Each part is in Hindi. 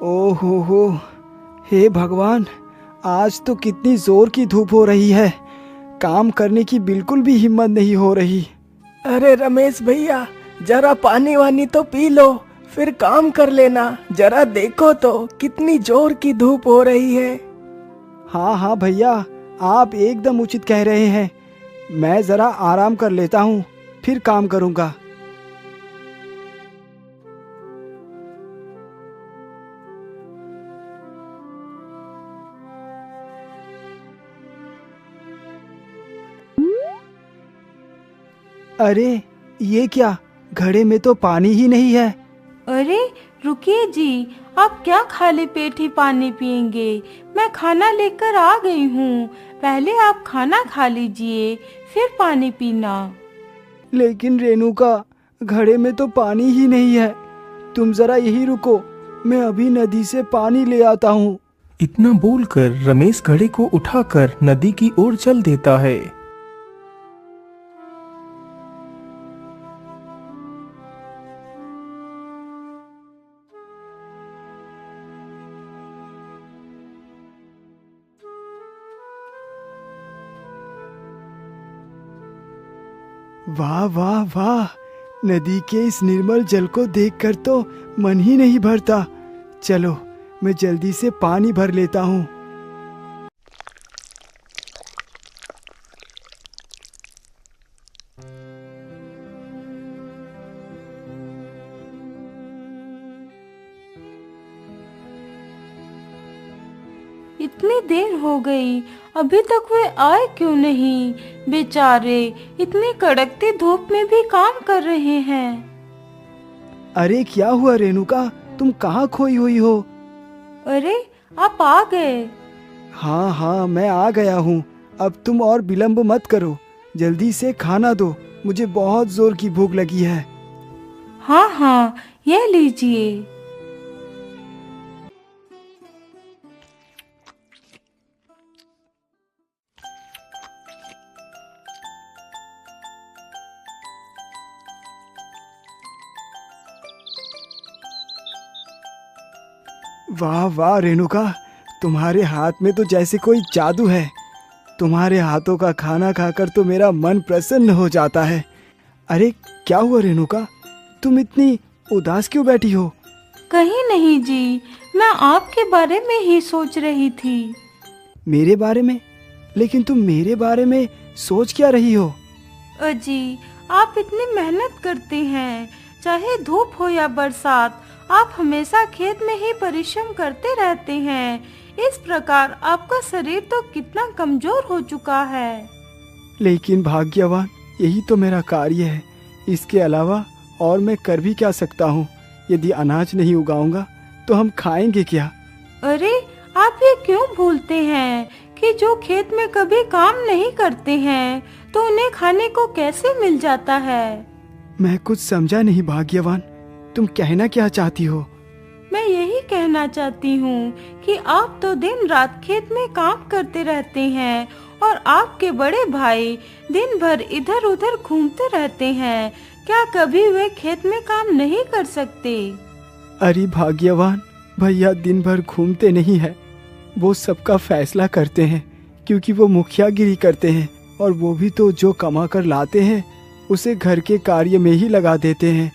हो, हे भगवान, आज तो कितनी जोर की धूप हो रही है। काम करने की बिल्कुल भी हिम्मत नहीं हो रही। अरे रमेश भैया, जरा पानी वानी तो पी लो, फिर काम कर लेना। जरा देखो तो कितनी जोर की धूप हो रही है। हाँ हाँ भैया, आप एकदम उचित कह रहे हैं। मैं जरा आराम कर लेता हूँ, फिर काम करूँगा। अरे ये क्या, घड़े में तो पानी ही नहीं है। अरे रुकिए जी, आप क्या खाली पेट ही पानी पिएंगे? मैं खाना लेकर आ गई हूँ। पहले आप खाना खा लीजिए, फिर पानी पीना। लेकिन रेणुका, घड़े में तो पानी ही नहीं है। तुम जरा यही रुको, मैं अभी नदी से पानी ले आता हूँ। इतना बोलकर रमेश घड़े को उठाकर नदी की ओर चल देता है। वाह वाह वाह, नदी के इस निर्मल जल को देखकर तो मन ही नहीं भरता। चलो, मैं जल्दी से पानी भर लेता हूँ। इतनी देर हो गई, अभी तक वे आए क्यों नहीं? बेचारे इतनी कड़कती धूप में भी काम कर रहे हैं। अरे क्या हुआ रेणुका, तुम कहाँ खोई हुई हो? अरे आप आ गए। हाँ हाँ, मैं आ गया हूँ। अब तुम और विलंब मत करो, जल्दी से खाना दो, मुझे बहुत जोर की भूख लगी है। हाँ हाँ, ये लीजिए। वाह वाह रेणुका, तुम्हारे हाथ में तो जैसे कोई जादू है। तुम्हारे हाथों का खाना खाकर तो मेरा मन प्रसन्न हो जाता है। अरे क्या हुआ रेणुका, तुम इतनी उदास क्यों बैठी हो? कहीं नहीं जी, मैं आपके बारे में ही सोच रही थी। मेरे बारे में? लेकिन तुम मेरे बारे में सोच क्या रही हो? अजी, आप इतनी मेहनत करते हैं, चाहे धूप हो या बरसात, आप हमेशा खेत में ही परिश्रम करते रहते हैं। इस प्रकार आपका शरीर तो कितना कमजोर हो चुका है। लेकिन भाग्यवान, यही तो मेरा कार्य है। इसके अलावा और मैं कर भी क्या सकता हूँ? यदि अनाज नहीं उगाऊंगा तो हम खाएंगे क्या? अरे आप ये क्यों भूलते हैं कि जो खेत में कभी काम नहीं करते हैं तो उन्हें खाने को कैसे मिल जाता है? मैं कुछ समझा नहीं भाग्यवान, तुम कहना क्या चाहती हो? मैं यही कहना चाहती हूँ कि आप तो दिन रात खेत में काम करते रहते हैं और आपके बड़े भाई दिन भर इधर उधर घूमते रहते हैं। क्या कभी वे खेत में काम नहीं कर सकते? अरे भाग्यवान, भैया दिन भर घूमते नहीं है। वो सबका फैसला करते हैं, क्योंकि वो मुखियागिरी करते हैं। और वो भी तो जो कमा कर लाते हैं उसे घर के कार्य में ही लगा देते हैं।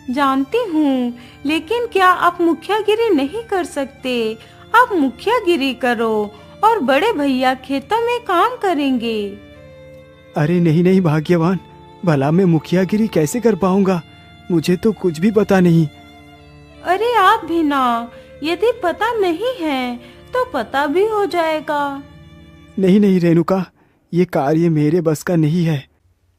जानती हूँ, लेकिन क्या आप मुखियागिरी नहीं कर सकते? आप मुखियागिरी करो और बड़े भैया खेतों में काम करेंगे। अरे नहीं नहीं भाग्यवान, भला मैं मुखियागिरी कैसे कर पाऊंगा? मुझे तो कुछ भी पता नहीं। अरे आप भी ना, यदि पता नहीं है तो पता भी हो जाएगा। नहीं नहीं रेणुका, ये कार्य मेरे बस का नहीं है।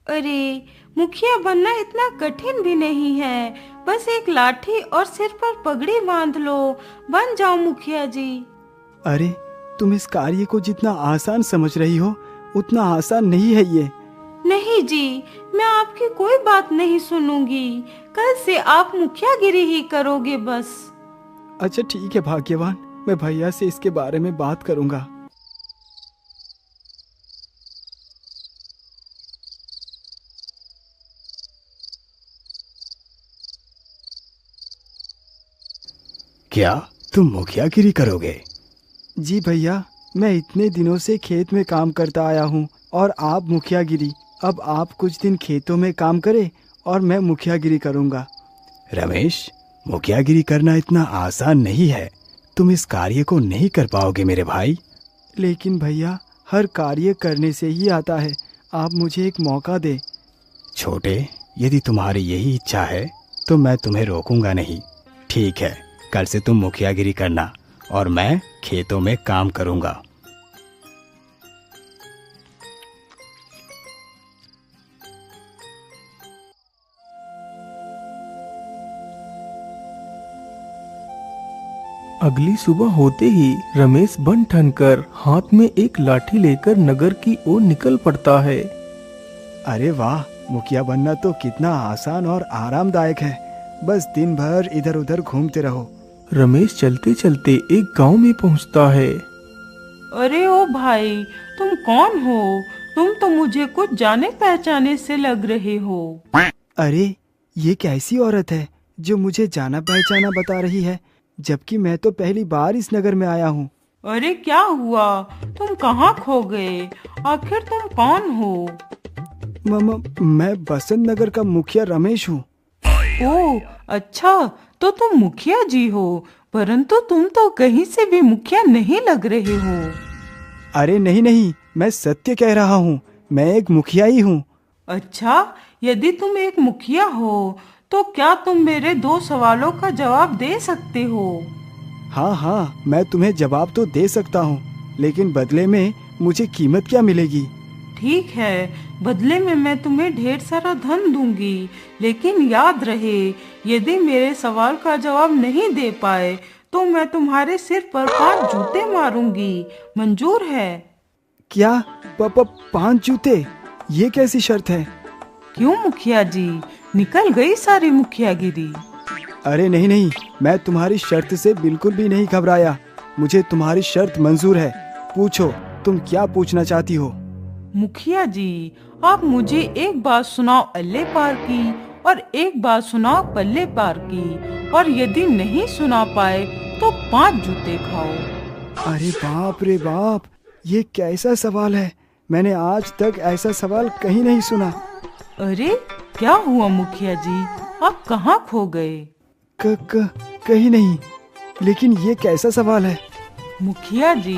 अरे मुखिया बनना इतना कठिन भी नहीं है, बस एक लाठी और सिर पर पगड़ी बांध लो, बन जाओ मुखिया जी। अरे तुम इस कार्य को जितना आसान समझ रही हो उतना आसान नहीं है ये। नहीं जी, मैं आपकी कोई बात नहीं सुनूंगी। कल से आप मुखियागिरी ही करोगे बस। अच्छा ठीक है भाग्यवान, मैं भैया से इसके बारे में बात करूंगा। क्या तुम मुखियागिरी करोगे? जी भैया, मैं इतने दिनों से खेत में काम करता आया हूँ और आप मुखियागिरी। अब आप कुछ दिन खेतों में काम करें और मैं मुखियागिरी करूँगा। रमेश, मुखियागिरी करना इतना आसान नहीं है। तुम इस कार्य को नहीं कर पाओगे मेरे भाई। लेकिन भैया, हर कार्य करने से ही आता है। आप मुझे एक मौका दें। छोटे, यदि तुम्हारी यही इच्छा है तो मैं तुम्हें रोकूंगा नहीं। ठीक है, कल से तुम मुखियागिरी करना और मैं खेतों में काम करूंगा। अगली सुबह होते ही रमेश बन ठनकर हाथ में एक लाठी लेकर नगर की ओर निकल पड़ता है। अरे वाह, मुखिया बनना तो कितना आसान और आरामदायक है। बस दिन भर इधर उधर घूमते रहो। रमेश चलते चलते एक गांव में पहुंचता है। अरे ओ भाई, तुम कौन हो? तुम तो मुझे कुछ जाने पहचाने से लग रहे हो। अरे, ये कैसी औरत है जो मुझे जाना पहचाना बता रही है, जबकि मैं तो पहली बार इस नगर में आया हूँ। अरे क्या हुआ? तुम कहाँ खो गए? आखिर तुम कौन हो? मैं बसंत नगर का मुखिया रमेश हूँ। ओह अच्छा, तो तुम मुखिया जी हो, परंतु तुम तो कहीं से भी मुखिया नहीं लग रहे हो। अरे नहीं नहीं, मैं सत्य कह रहा हूँ। मैं एक मुखिया ही हूँ। अच्छा, यदि तुम एक मुखिया हो तो क्या तुम मेरे 2 सवालों का जवाब दे सकते हो? हाँ हाँ, मैं तुम्हें जवाब तो दे सकता हूँ, लेकिन बदले में मुझे कीमत क्या मिलेगी? ठीक है, बदले में मैं तुम्हें ढेर सारा धन दूंगी, लेकिन याद रहे, यदि मेरे सवाल का जवाब नहीं दे पाए तो मैं तुम्हारे सिर पर 5 जूते मारूंगी। मंजूर है? क्या? 5 जूते? ये कैसी शर्त है? क्यों मुखिया जी, निकल गई सारी मुखियागिरी? अरे नहीं नहीं, मैं तुम्हारी शर्त से बिल्कुल भी नहीं घबराया। मुझे तुम्हारी शर्त मंजूर है। पूछो, तुम क्या पूछना चाहती हो? मुखिया जी, आप मुझे एक बात सुनाओ अल्ले पार की और एक बात सुनाओ पल्ले पार की, और यदि नहीं सुना पाए तो 5 जूते खाओ। अरे बाप रे बाप, ये कैसा सवाल है? मैंने आज तक ऐसा सवाल कहीं नहीं सुना। अरे क्या हुआ मुखिया जी, आप कहाँ खो गए? कहीं नहीं, लेकिन ये कैसा सवाल है? मुखिया जी,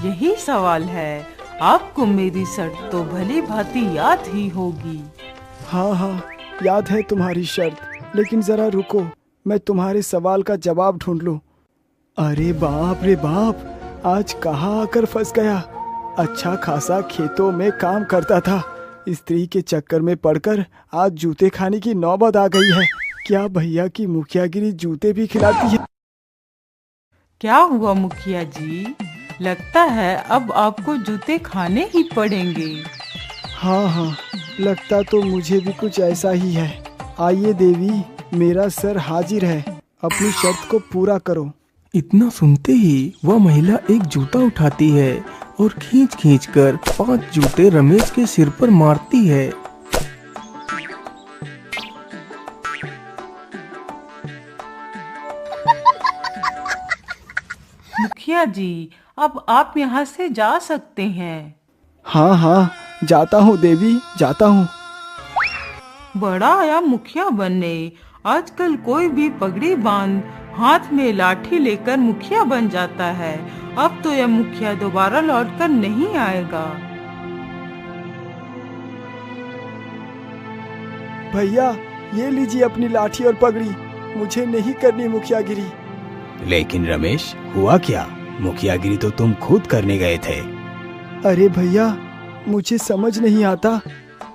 यही सवाल है। आपको मेरी शर्त तो भली भांति याद ही होगी। हाँ हाँ, याद है तुम्हारी शर्त, लेकिन जरा रुको, मैं तुम्हारे सवाल का जवाब ढूंढ लूं। अरे बाप रे बाप, आज कहाँ आकर फंस गया। अच्छा खासा खेतों में काम करता था, स्त्री के चक्कर में पड़कर आज जूते खाने की नौबत आ गई है। क्या भैया की मुखियागिरी जूते भी खिलाती है? क्या हुआ मुखिया जी, लगता है अब आपको जूते खाने ही पड़ेंगे। हाँ हाँ, लगता तो मुझे भी कुछ ऐसा ही है। आइए देवी, मेरा सर हाजिर है, अपनी शर्त को पूरा करो। इतना सुनते ही वह महिला एक जूता उठाती है और खींच खींच कर 5 जूते रमेश के सिर पर मारती है। मुखिया जी, अब आप यहाँ से जा सकते हैं। हाँ हाँ, जाता हूँ देवी, जाता हूँ। बड़ा आया मुखिया बनने। आजकल कोई भी पगड़ी बांध हाथ में लाठी लेकर मुखिया बन जाता है। अब तो यह मुखिया दोबारा लौटकर नहीं आएगा। भैया, ये लीजिए अपनी लाठी और पगड़ी, मुझे नहीं करनी मुखियागिरी। लेकिन रमेश, हुआ क्या? मुखियागिरी तो तुम खुद करने गए थे। अरे भैया, मुझे समझ नहीं आता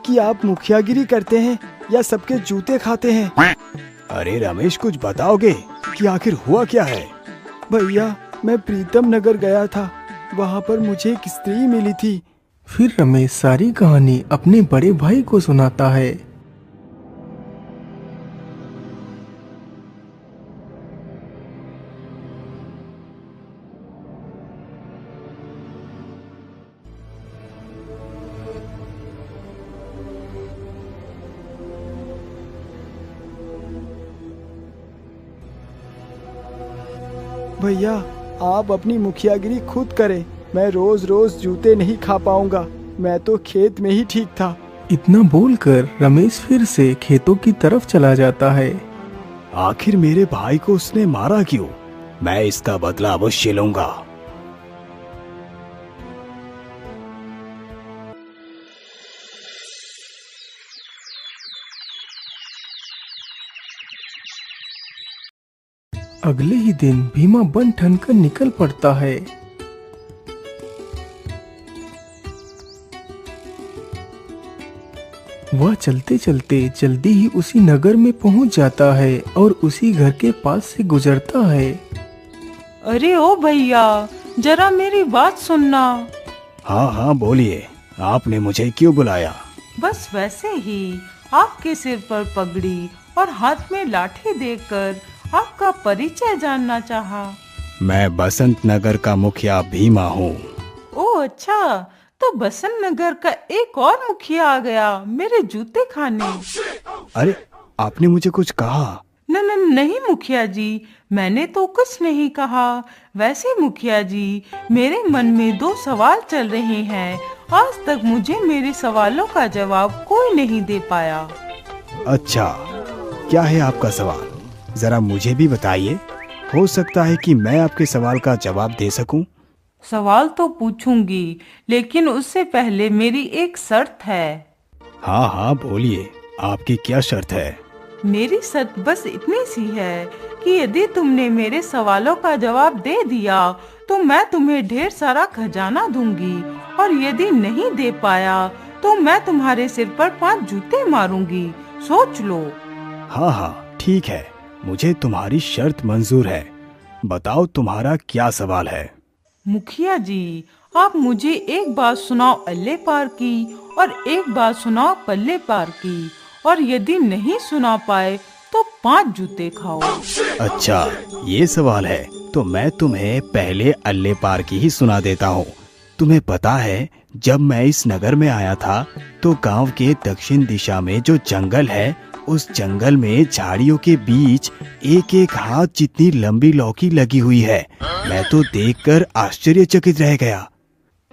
कि आप मुखियागिरी करते हैं या सबके जूते खाते हैं। अरे रमेश, कुछ बताओगे कि आखिर हुआ क्या है? भैया, मैं प्रीतम नगर गया था, वहाँ पर मुझे एक स्त्री मिली थी। फिर रमेश सारी कहानी अपने बड़े भाई को सुनाता है। भैया आप अपनी मुखियागिरी खुद करें, मैं रोज रोज जूते नहीं खा पाऊंगा, मैं तो खेत में ही ठीक था। इतना बोलकर रमेश फिर से खेतों की तरफ चला जाता है। आखिर मेरे भाई को उसने मारा क्यों? मैं इसका बदला अवश्य लूंगा। अगले ही दिन भीमा बन ठन कर निकल पड़ता है। वह चलते चलते जल्दी ही उसी नगर में पहुंच जाता है और उसी घर के पास से गुजरता है। अरे ओ भैया, जरा मेरी बात सुनना। हाँ हाँ बोलिए, आपने मुझे क्यों बुलाया? बस वैसे ही आपके सिर पर पगड़ी और हाथ में लाठी देखकर आपका परिचय जानना चाहा। मैं बसंत नगर का मुखिया भीमा हूँ। ओह अच्छा, तो बसंत नगर का एक और मुखिया आ गया मेरे जूते खाने। अरे आपने मुझे कुछ कहा? नहीं मुखिया जी, मैंने तो कुछ नहीं कहा। वैसे मुखिया जी, मेरे मन में 2 सवाल चल रहे हैं। आज तक मुझे मेरे सवालों का जवाब कोई नहीं दे पाया। अच्छा, क्या है आपका सवाल? जरा मुझे भी बताइए, हो सकता है कि मैं आपके सवाल का जवाब दे सकूं। सवाल तो पूछूंगी, लेकिन उससे पहले मेरी एक शर्त है। हाँ हाँ बोलिए, आपकी क्या शर्त है? मेरी शर्त बस इतनी सी है कि यदि तुमने मेरे सवालों का जवाब दे दिया तो मैं तुम्हें ढेर सारा खजाना दूंगी, और यदि नहीं दे पाया तो मैं तुम्हारे सिर पर 5 जूते मारूंगी। सोच लो। हाँ हाँ ठीक है, मुझे तुम्हारी शर्त मंजूर है। बताओ तुम्हारा क्या सवाल है? मुखिया जी, आप मुझे एक बात सुनाओ अल्ले पार की और एक बात सुनाओ पल्ले पार की, और यदि नहीं सुना पाए तो 5 जूते खाओ। अच्छा ये सवाल है, तो मैं तुम्हें पहले अल्ले पार की ही सुना देता हूँ। तुम्हें पता है, जब मैं इस नगर में आया था तो गांव के दक्षिण दिशा में जो जंगल है, उस जंगल में झाड़ियों के बीच एक एक हाथ जितनी लंबी लौकी लगी हुई है। मैं तो देखकर आश्चर्यचकित रह गया।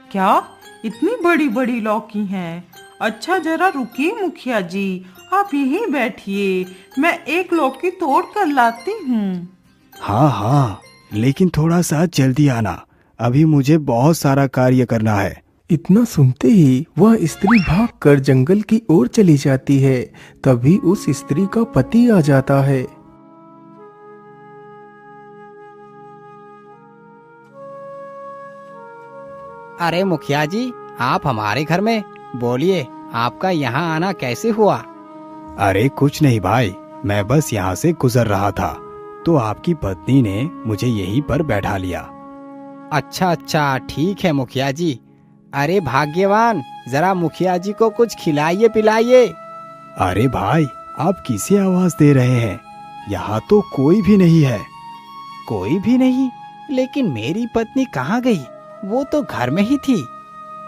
क्या इतनी बड़ी बड़ी लौकी हैं? अच्छा जरा रुकिए मुखिया जी, आप यहीं बैठिए, मैं एक लौकी तोड़ कर लाती हूँ। हाँ हाँ, लेकिन थोड़ा सा जल्दी आना, अभी मुझे बहुत सारा कार्य करना है। इतना सुनते ही वह स्त्री भागकर जंगल की ओर चली जाती है। तभी उस स्त्री का पति आ जाता है। अरे मुखिया जी, आप हमारे घर में? बोलिए, आपका यहाँ आना कैसे हुआ? अरे कुछ नहीं भाई, मैं बस यहाँ से गुजर रहा था तो आपकी पत्नी ने मुझे यहीं पर बैठा लिया। अच्छा अच्छा ठीक है मुखिया जी। अरे भाग्यवान, जरा मुखिया जी को कुछ खिलाइए पिलाइए। अरे भाई, आप किसे आवाज दे रहे हैं? यहाँ तो कोई भी नहीं है। कोई भी नहीं? लेकिन मेरी पत्नी कहाँ गई? वो तो घर में ही थी।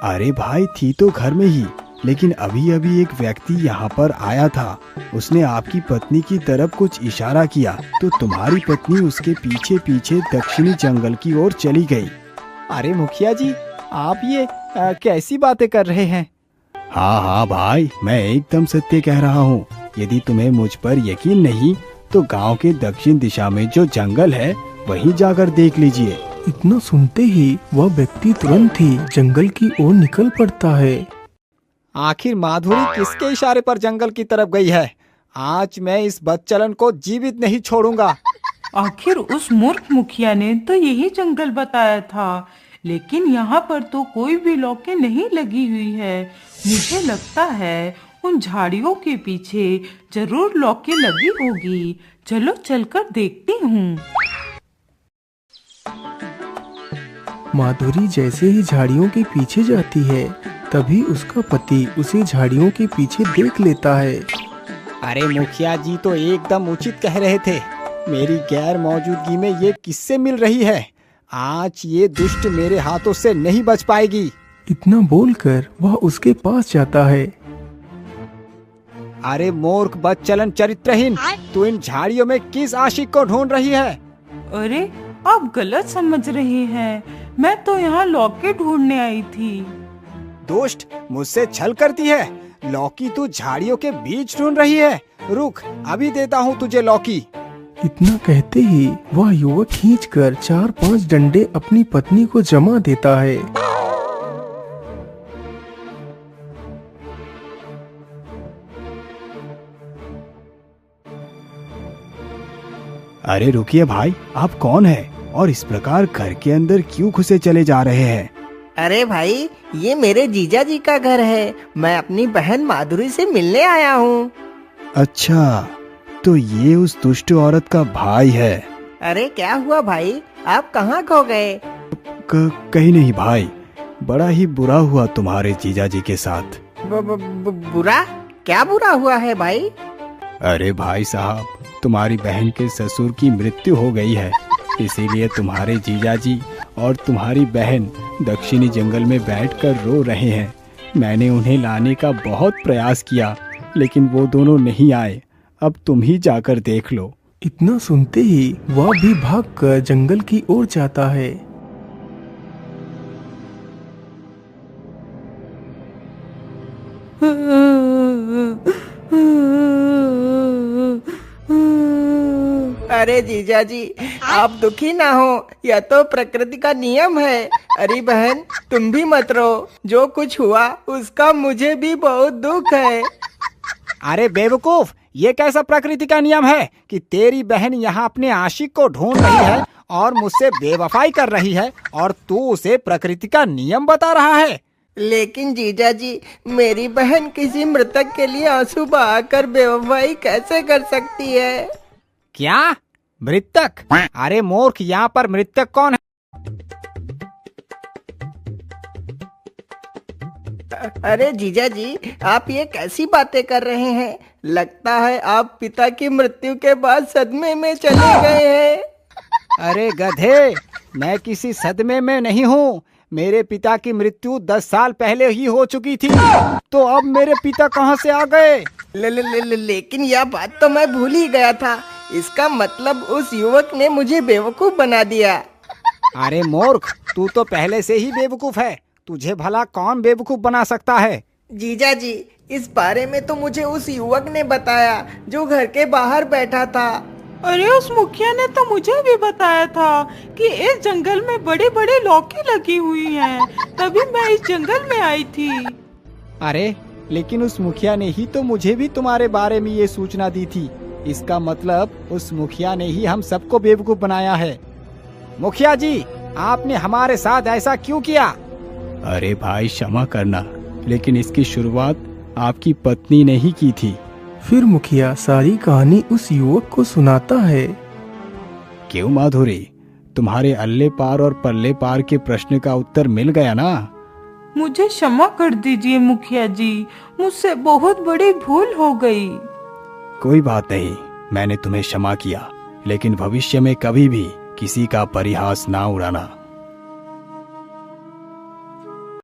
अरे भाई, थी तो घर में ही, लेकिन अभी अभी एक व्यक्ति यहाँ पर आया था। उसने आपकी पत्नी की तरफ कुछ इशारा किया तो तुम्हारी पत्नी उसके पीछे पीछे दक्षिणी जंगल की ओर चली गई। अरे मुखिया जी, आप ये कैसी बातें कर रहे हैं? हाँ हाँ भाई, मैं एकदम सत्य कह रहा हूँ। यदि तुम्हें मुझ पर यकीन नहीं तो गांव के दक्षिण दिशा में जो जंगल है वहीं जाकर देख लीजिए। इतना सुनते ही वह व्यक्ति तुरंत ही जंगल की ओर निकल पड़ता है। आखिर माधुरी किसके इशारे पर जंगल की तरफ गई है? आज मैं इस बदचलन को जीवित नहीं छोड़ूंगा। आखिर उस मूर्ख मुखिया ने तो यही जंगल बताया था, लेकिन यहाँ पर तो कोई भी लौकी नहीं लगी हुई है। मुझे लगता है उन झाड़ियों के पीछे जरूर लौकी लगी होगी। चलो चलकर देखती हूँ। माधुरी जैसे ही झाड़ियों के पीछे जाती है, तभी उसका पति उसे झाड़ियों के पीछे देख लेता है। अरे मुखिया जी तो एकदम उचित कह रहे थे। मेरी गैर मौजूदगी में ये किससे मिल रही है? आज ये दुष्ट मेरे हाथों से नहीं बच पाएगी। इतना बोलकर वह उसके पास जाता है। अरे मूर्ख बदचलन चरित्रहीन, तू इन झाड़ियों में किस आशिक को ढूंढ रही है? अरे आप गलत समझ रहे हैं। मैं तो यहाँ लौकी ढूंढने आई थी। दुष्ट, मुझसे छल करती है। लौकी तू झाड़ियों के बीच ढूंढ रही है। रुक, अभी देता हूँ तुझे लौकी। इतना कहते ही वह युवक खींचकर 4-5 डंडे अपनी पत्नी को जमा देता है। अरे रुकिए भाई, आप कौन हैं और इस प्रकार घर के अंदर क्यों घुसे चले जा रहे हैं? अरे भाई, ये मेरे जीजा जी का घर है। मैं अपनी बहन माधुरी से मिलने आया हूँ। अच्छा, तो ये उस दुष्ट औरत का भाई है। अरे क्या हुआ भाई, आप कहाँ खो गए? कहीं नहीं भाई, बड़ा ही बुरा हुआ तुम्हारे जीजा जी के साथ। बुरा? क्या बुरा हुआ है भाई? अरे भाई साहब, तुम्हारी बहन के ससुर की मृत्यु हो गई है, इसीलिए तुम्हारे जीजा जी और तुम्हारी बहन दक्षिणी जंगल में बैठकर रो रहे हैं। मैंने उन्हें लाने का बहुत प्रयास किया, लेकिन वो दोनों नहीं आए। अब तुम ही जाकर देख लो। इतना सुनते ही वह भी भागकर जंगल की ओर जाता है। अरे जीजा जी, आप दुखी ना हो, यह तो प्रकृति का नियम है। अरे बहन, तुम भी मत रो। जो कुछ हुआ उसका मुझे भी बहुत दुख है। अरे बेवकूफ, ये कैसा प्रकृति का नियम है कि तेरी बहन यहाँ अपने आशिक को ढूंढ रही है और मुझसे बेवफाई कर रही है और तू उसे प्रकृति का नियम बता रहा है? लेकिन जीजा जी, मेरी बहन किसी मृतक के लिए आंसू बहाकर बेवफाई कैसे कर सकती है? क्या मृतक? अरे मूर्ख, यहाँ पर मृतक कौन है? अरे जीजा जी, आप ये कैसी बातें कर रहे हैं? लगता है आप पिता की मृत्यु के बाद सदमे में चले गए हैं। अरे गधे, मैं किसी सदमे में नहीं हूँ। मेरे पिता की मृत्यु 10 साल पहले ही हो चुकी थी, तो अब मेरे पिता कहाँ से आ गए? लेकिन यह बात तो मैं भूल ही गया था। इसका मतलब उस युवक ने मुझे बेवकूफ बना दिया। अरे मूर्ख, तू तो पहले से ही बेवकूफ है। तुझे भला कौन बेवकूफ बना सकता है? जीजा जी, इस बारे में तो मुझे उस युवक ने बताया जो घर के बाहर बैठा था। अरे उस मुखिया ने तो मुझे भी बताया था कि इस जंगल में बड़े बड़े लौकी लगी हुई हैं, तभी मैं इस जंगल में आई थी। अरे लेकिन उस मुखिया ने ही तो मुझे भी तुम्हारे बारे में ये सूचना दी थी। इसका मतलब उस मुखिया ने ही हम सबको बेवकूफ बनाया है। मुखिया जी, आपने हमारे साथ ऐसा क्यों किया? अरे भाई क्षमा करना, लेकिन इसकी शुरुआत आपकी पत्नी ने ही की थी। फिर मुखिया सारी कहानी उस युवक को सुनाता है। क्यों माधुरी, तुम्हारे अल्ले पार और पल्ले पार के प्रश्न का उत्तर मिल गया ना? मुझे क्षमा कर दीजिए मुखिया जी, मुझसे बहुत बड़ी भूल हो गई। कोई बात नहीं, मैंने तुम्हें क्षमा किया, लेकिन भविष्य में कभी भी किसी का परिहास ना उड़ाना।